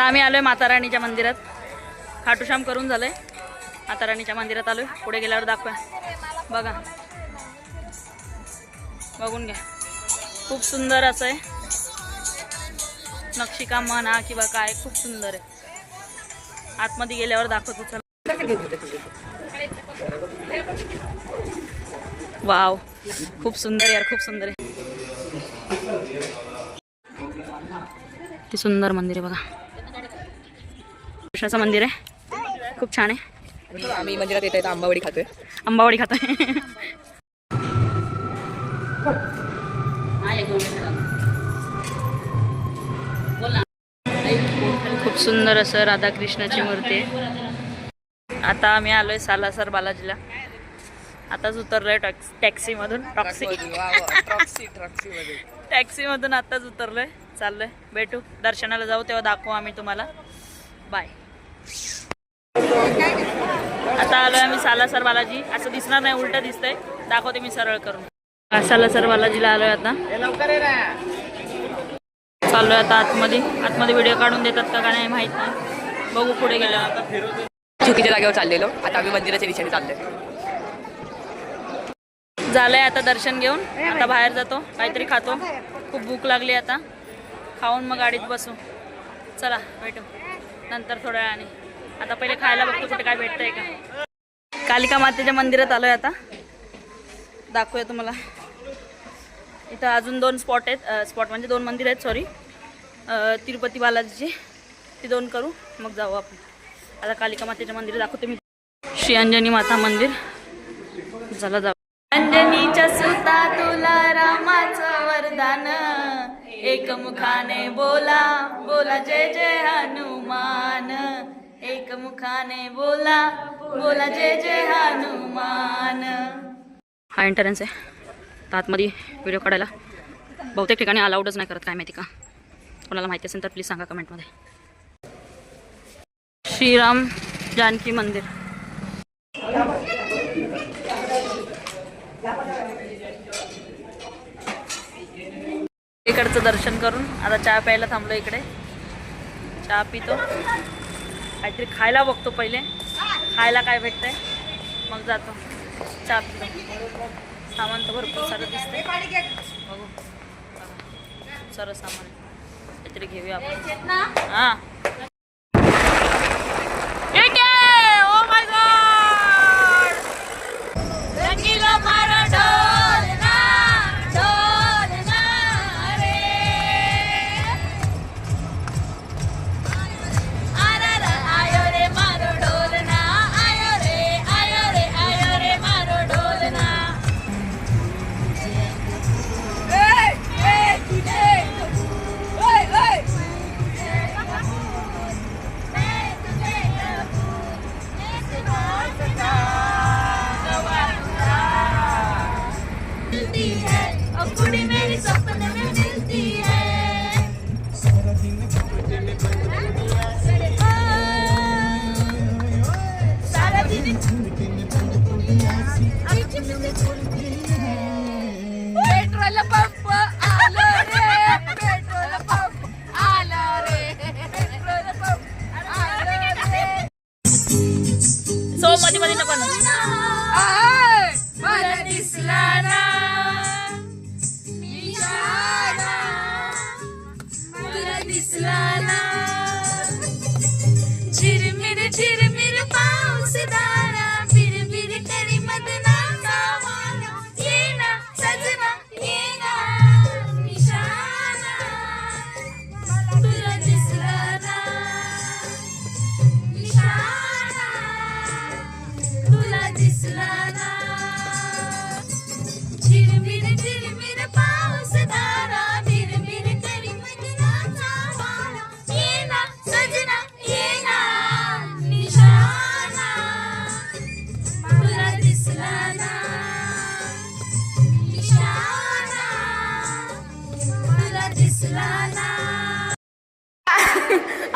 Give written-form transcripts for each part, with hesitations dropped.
आता आम्ही आलोय माता राणीच्या मंदिरात. खाटूश्याम करून झालंय. माता राणीच्या मंदिरात आलोय. पुढे गेल्यावर दाखवा. बघा, बघून घ्या. खूप सुंदर असं आहे. नक्षीकाम म्हणा किंवा काय, खूप सुंदर आहे. आतमध्ये गेल्यावर दाखवतो. चला. वाव, खूप सुंदर यार, खूप सुंदर आहे. किती सुंदर मंदिर आहे बघा. कृष्णाचं मंदिर आहे, खूप छान आहे. आम्ही मंदिरात येत आंबावडी खातोय. आंबावडी खातोय. खूप सुंदर असं राधाकृष्णाची मूर्ती आहे. आता आम्ही आलोय सालासर बालाजीला. आताच उतरलोय टॅक्सी मधून. टॅक्सी मधून आताच उतरलोय. चाललोय, भेटू. दर्शनाला जाऊ तेव्हा दाखवू आम्ही तुम्हाला. बाय. आता आलोय आम्ही सालासर बालाजी. असं दिसणार नाही, उलट दिसतंय. दाखवते मी सरळ करून. सालासर बालाजीला आलोय आता. चाललोय आता आतमध्ये. आतमध्ये व्हिडिओ काढून देतात का नाही माहित नाही, बघू पुढे गेल्यावर. चुकीच्या जागेवर चाललेलो. आता आम्ही मंदिराच्या दिशेने चाललोय. झालंय आता दर्शन घेऊन. आता बाहेर जातो, काहीतरी खातो. खूप भूक लागली. आता खाऊन मग गाडीत बसू. चला, भेटू नंतर थोड्या वेळाने. आता पहिले खायला बघतो कुठे काय भेटतंय का. कालिका मातेच्या मंदिरात आलोय आता. दाखवूया तुम्हाला. इथं अजून 2 स्पॉट आहेत. स्पॉट म्हणजे 2 मंदिर आहेत, सॉरी. तिरुपती बालाजीची. ती 2 करू, मग जाऊ आपण. आता कालिका मातेच्या मंदिर दाखवते मी. श्री अंजनी माता मंदिर. चला जाऊ. अंजनीच्या सुता तुला रामाचं वरदान, एकमुखाने बोला बोला जय जय हनुमान. एकमुखाने बोला बोला जय जय हनुमान. हा एंट्रन्स आहे. तर आतमध्ये व्हिडिओ काढायला बहुतेक ठिकाणी अलाउडच नाही करत, काय माहिती का. कोणाला माहिती असेल तर प्लीज सांगा कमेंटमध्ये. श्रीराम जानकी मंदिर. इकडचं दर्शन करून आता चहा प्यायला थांबलो. इकडे चहा पितो. काहीतरी खायला बघतो पहिले. खायला काय भेटतंय मग जातो. चहा पितो. सामान तर भरपूर सारं दिसतंय. बघू, सारं सामान काहीतरी घेऊया आपण. हां, ओ माय गॉड. रंगीला मारा ढोलना ढोलना रे. आयो रे मारो ढोलना. आयो रे मारो ढोलना. पेट्रोल पंप आलो रे. पेट्रोल पंप आलो रे. पेट्रोल पंप आलो रे. सो मध्ये नको ना. मला दिसला ना निशाणा. मला दिसला ना. झिरमिर झिरमिर पाऊस दारा. बिरबिर करी मदनाचा वारा. ये ना सजना ये ना निशाणा. तुला दिसला ना निशाणा. तुला दिसला ना. झिरमिर झिरमिर पाऊस दारा. बिरबिर करी मदनाचा वारा. ये ना सजना ये ना निशाणा. तुला दिसला ना निशाणा. तुला दिसला ना.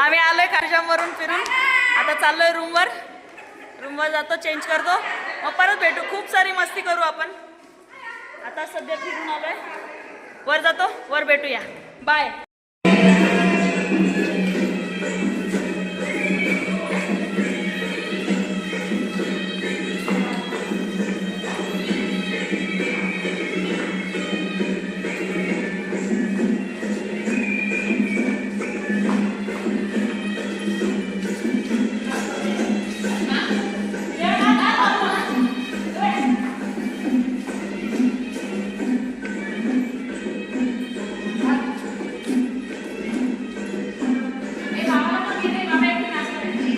आम्ही आलोय खाटूश्यामवरून फिरून. आता चाललोय रूमवर. जातो, चेंज करतो, मग परत भेटू. खूप सारी मस्ती करू आपण. आता सध्या फिरून आलोय. वर जातो, वर भेटूया. बाय.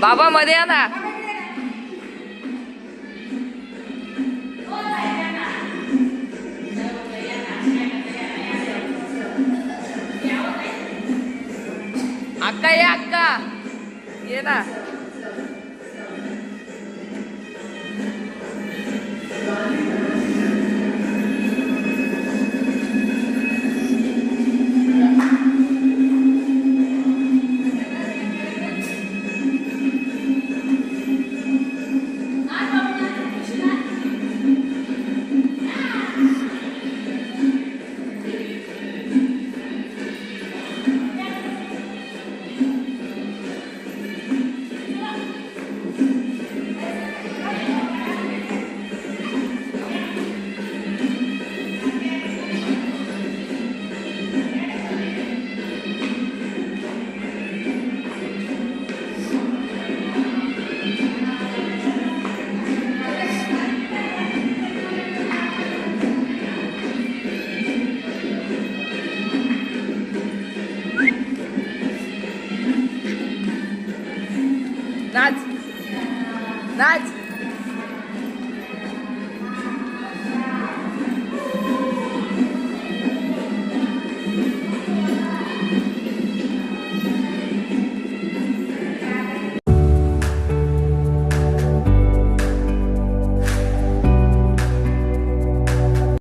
बाबा मध्ये या ना. अक्का ये अक्का ये ना. नाच नाच.